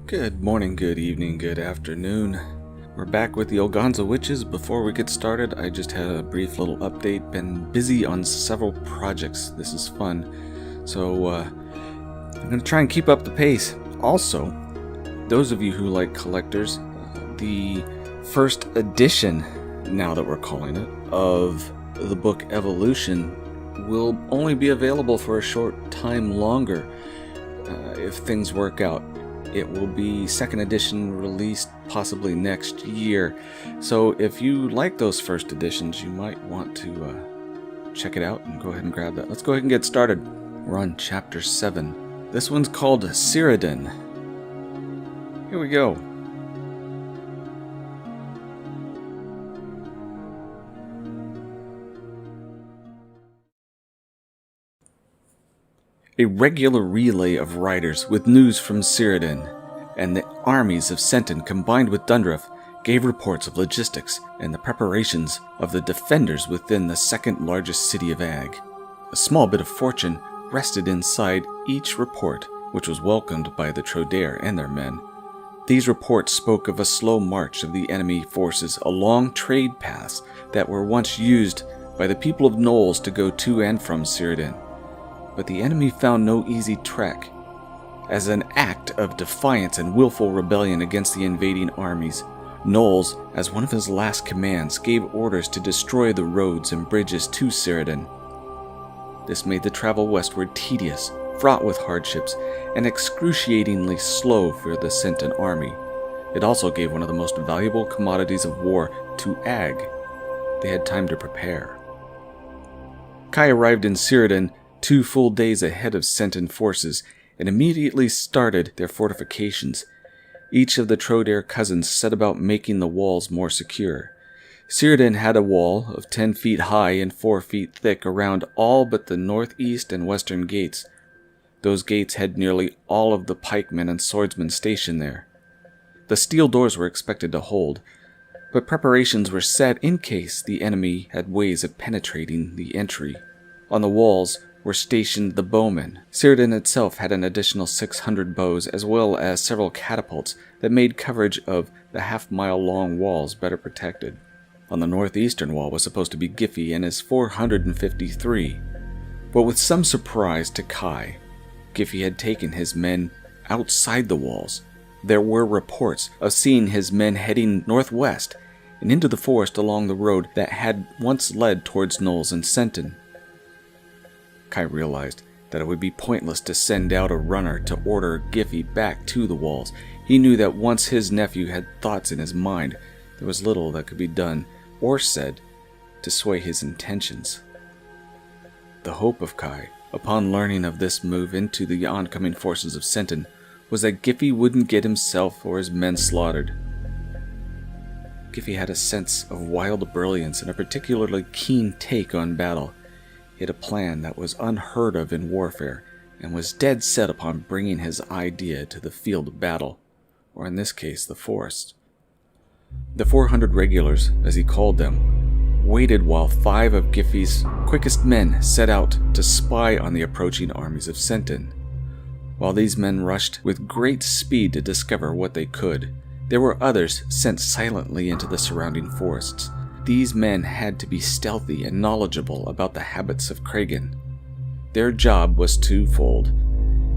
Good morning, good evening, good afternoon. We're back with the Ulgansah witches. Before we get started, I just had a brief little update. Been busy on several projects. This is fun. So, I'm going to try and keep up the pace. Also, those of you who like collectors, the first edition, now that we're calling it, of the book Evolution will only be available for a short time longer if things work out. It will be second edition released possibly next year. So if you like those first editions, you might want to check it out and go ahead and grab that. Let's go ahead and get started. We're on chapter 7. This one's called Cyradin. Here we go. A regular relay of riders with news from Cyradin and the armies of Cyradin combined with Dundrif gave reports of logistics and the preparations of the defenders within the second largest city of Ag. A small bit of fortune rested inside each report, which was welcomed by the Trodaire and their men. These reports spoke of a slow march of the enemy forces along trade paths that were once used by the people of Knowles to go to and from Cyradin. But the enemy found no easy trek. As an act of defiance and willful rebellion against the invading armies, Knowles, as one of his last commands, gave orders to destroy the roads and bridges to Cyradin. This made the travel westward tedious, fraught with hardships, and excruciatingly slow for the Cyradin army. It also gave one of the most valuable commodities of war to Ag. They had time to prepare. Kai arrived in Cyradin 2 full days ahead of Cyradin forces and immediately started their fortifications. Each of the Trodaire cousins set about making the walls more secure. Cyradin had a wall of 10 feet high and 4 feet thick around all but the northeast and western gates. Those gates had nearly all of the pikemen and swordsmen stationed there. The steel doors were expected to hold, but preparations were set in case the enemy had ways of penetrating the entry. On the walls were stationed the bowmen. Cyradin itself had an additional 600 bows as well as several catapults that made coverage of the half-mile-long walls better protected. On the northeastern wall was supposed to be Giffey and his 453, but with some surprise to Kai, Giffey had taken his men outside the walls. There were reports of seeing his men heading northwest and into the forest along the road that had once led towards Knowles and Cyradin. Kai realized that it would be pointless to send out a runner to order Giffey back to the walls. He knew that once his nephew had thoughts in his mind, there was little that could be done or said to sway his intentions. The hope of Kai, upon learning of this move into the oncoming forces of Cyradin, was that Giffey wouldn't get himself or his men slaughtered. Giffey had a sense of wild brilliance and a particularly keen take on battle. He had a plan that was unheard of in warfare, and was dead set upon bringing his idea to the field of battle, or in this case, the forest. The 400 regulars, as he called them, waited while 5 of Giffey's quickest men set out to spy on the approaching armies of Cyradin. While these men rushed with great speed to discover what they could, there were others sent silently into the surrounding forests. These men had to be stealthy and knowledgeable about the habits of Kragan. Their job was twofold.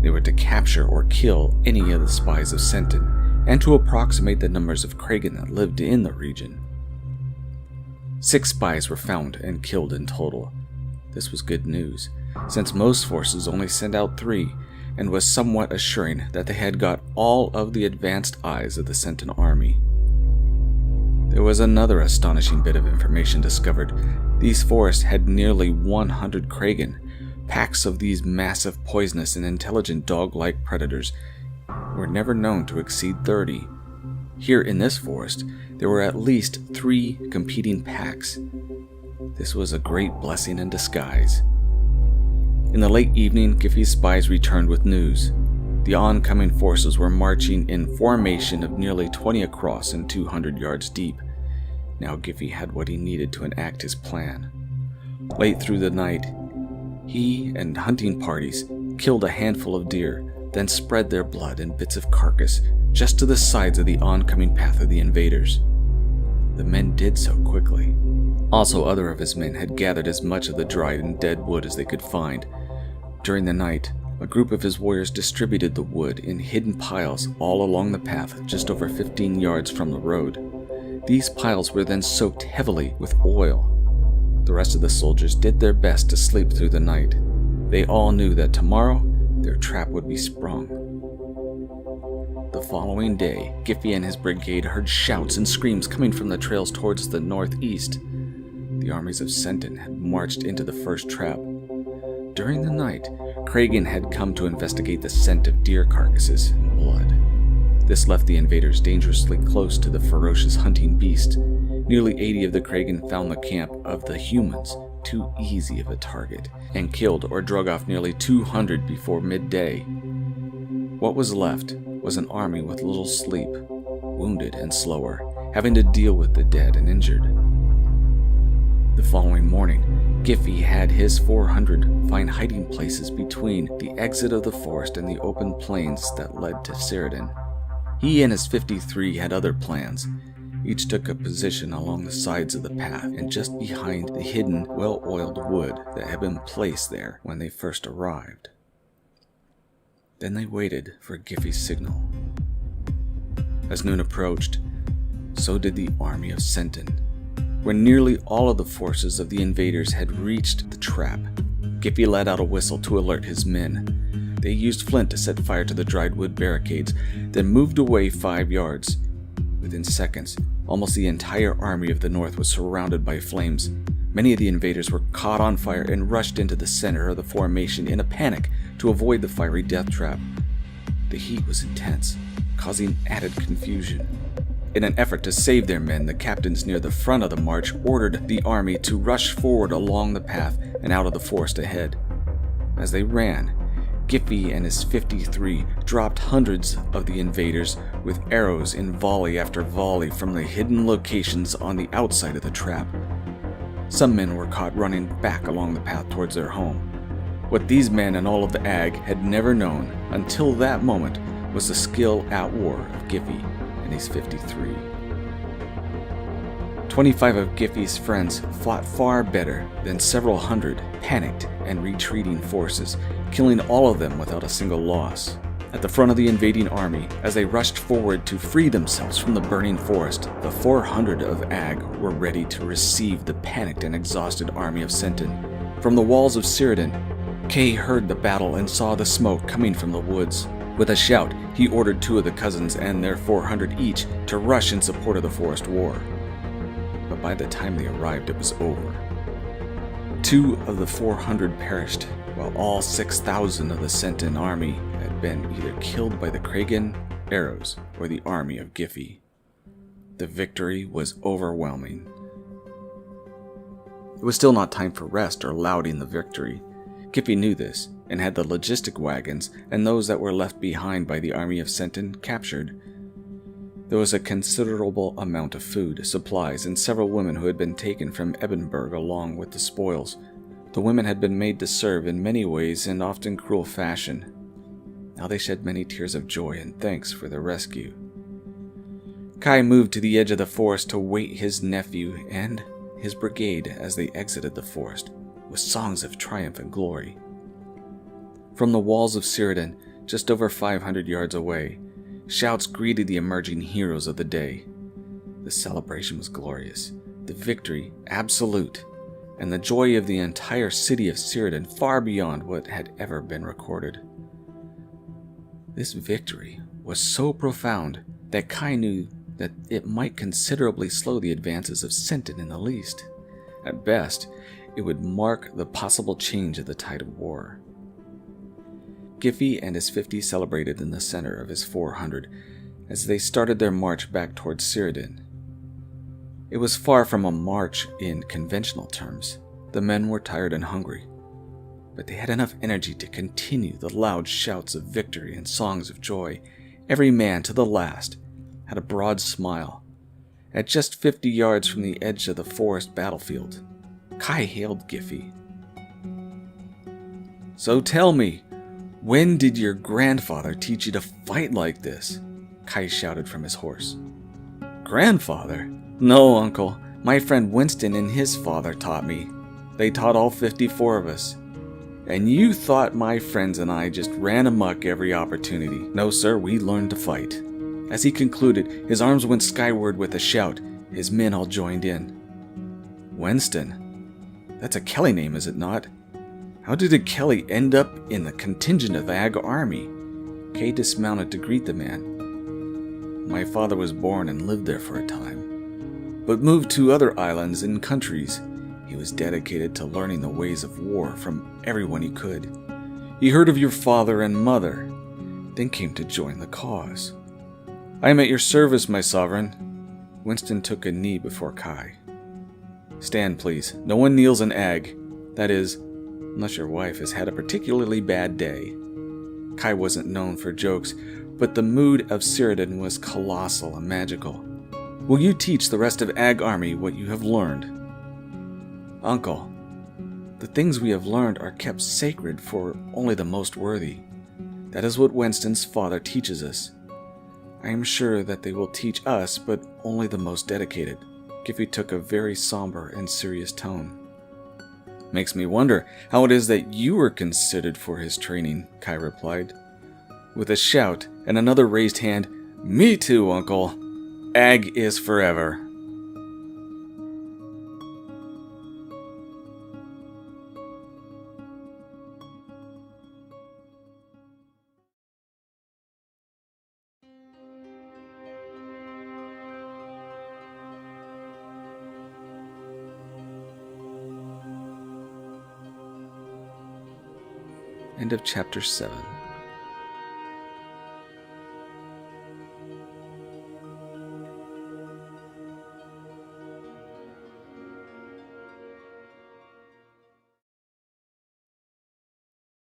They were to capture or kill any of the spies of Cyradin, and to approximate the numbers of Kragan that lived in the region. 6 spies were found and killed in total. This was good news, since most forces only sent out 3, and was somewhat assuring that they had got all of the advanced eyes of the Cyradin army. There was another astonishing bit of information discovered. These forests had nearly 100 Kragan. Packs of these massive, poisonous, and intelligent dog-like predators were never known to exceed 30. Here in this forest, there were at least 3 competing packs. This was a great blessing in disguise. In the late evening, Giffey's spies returned with news. The oncoming forces were marching in formation of nearly 20 across and 200 yards deep. Now Giffey had what he needed to enact his plan. Late through the night, he and hunting parties killed a handful of deer, then spread their blood and bits of carcass just to the sides of the oncoming path of the invaders. The men did so quickly. Also, other of his men had gathered as much of the dried and dead wood as they could find. During the night, a group of his warriors distributed the wood in hidden piles all along the path just over 15 yards from the road. These piles were then soaked heavily with oil. The rest of the soldiers did their best to sleep through the night. They all knew that tomorrow their trap would be sprung. The following day, Giffey and his brigade heard shouts and screams coming from the trails towards the northeast. The armies of Cyradin had marched into the first trap. During the night, Cyradin had come to investigate the scent of deer carcasses and blood. This left the invaders dangerously close to the ferocious hunting beast. Nearly 80 of the Cyradin found the camp of the humans too easy of a target, and killed or drug off nearly 200 before midday. What was left was an army with little sleep, wounded and slower, having to deal with the dead and injured. The following morning, Giffey had his 400 find hiding places between the exit of the forest and the open plains that led to Cyradin. He and his 53 had other plans. Each took a position along the sides of the path and just behind the hidden, well-oiled wood that had been placed there when they first arrived. Then they waited for Giffey's signal. As noon approached, so did the army of Cyradin. When nearly all of the forces of the invaders had reached the trap, Giffey let out a whistle to alert his men. They used flint to set fire to the dried wood barricades, then moved away 5 yards. Within seconds, almost the entire army of the north was surrounded by flames. Many of the invaders were caught on fire and rushed into the center of the formation in a panic to avoid the fiery death trap. The heat was intense, causing added confusion. In an effort to save their men, the captains near the front of the march ordered the army to rush forward along the path and out of the forest ahead. As they ran, Giffey and his 53 dropped hundreds of the invaders with arrows in volley after volley from the hidden locations on the outside of the trap. Some men were caught running back along the path towards their home. What these men and all of the Ag had never known until that moment was the skill at war of Giffey and his 53. 25 of Giffey's friends fought far better than several hundred panicked and retreating forces, killing all of them without a single loss. At the front of the invading army, as they rushed forward to free themselves from the burning forest, the 400 of Ag were ready to receive the panicked and exhausted army of Cyradin. From the walls of Cyradin, Kay heard the battle and saw the smoke coming from the woods. With a shout, he ordered 2 of the cousins and their 400 each to rush in support of the forest war. But by the time they arrived, it was over. 2 of the 400 perished, while all 6,000 of the Cyradin army had been either killed by the Cyradin arrows or the army of Giffey. The victory was overwhelming. It was still not time for rest or lauding the victory. Giffey knew this, and had the logistic wagons and those that were left behind by the army of Cyradin captured. There was a considerable amount of food, supplies, and several women who had been taken from Edinburgh along with the spoils. The women had been made to serve in many ways and often cruel fashion. Now they shed many tears of joy and thanks for their rescue. Kai moved to the edge of the forest to wait his nephew and his brigade as they exited the forest, with songs of triumph and glory. From the walls of Cyradin, just over 500 yards away, shouts greeted the emerging heroes of the day. The celebration was glorious, the victory absolute, and the joy of the entire city of Cyradin far beyond what had ever been recorded. This victory was so profound that Kai knew that it might considerably slow the advances of Cyradin in the least. At best, it would mark the possible change of the tide of war. Giffey and his 50 celebrated in the center of his 400 as they started their march back towards Cyradin. It was far from a march in conventional terms. The men were tired and hungry, but they had enough energy to continue the loud shouts of victory and songs of joy. Every man, to the last, had a broad smile. At just 50 yards from the edge of the forest battlefield, Kai hailed Giffey. "So tell me, when did your grandfather teach you to fight like this?" Kai shouted from his horse. Grandfather? No, Uncle. My friend Winston and his father taught me. They taught all 54 of us. And you thought my friends and I just ran amok every opportunity. No, sir, we learned to fight. As he concluded, his arms went skyward with a shout. His men all joined in. Winston? That's a Kelly name, is it not? How did a Kelly end up in the contingent of the Ag Army? Kay dismounted to greet the man. My father was born and lived there for a time, but moved to other islands and countries. He was dedicated to learning the ways of war from everyone he could. He heard of your father and mother, then came to join the cause. I am at your service, my sovereign. Winston took a knee before Kai. Stand, please. No one kneels in Ag. That is, unless your wife has had a particularly bad day. Kai wasn't known for jokes, but the mood of Cyradin was colossal and magical. Will you teach the rest of Ag Army what you have learned? Uncle, the things we have learned are kept sacred for only the most worthy. That is what Winston's father teaches us. I am sure that they will teach us, but only the most dedicated. Giffy took a very somber and serious tone. Makes me wonder how it is that you were considered for his training, Kai replied. With a shout and another raised hand, Me too, Uncle. Ag is forever. End of chapter 7.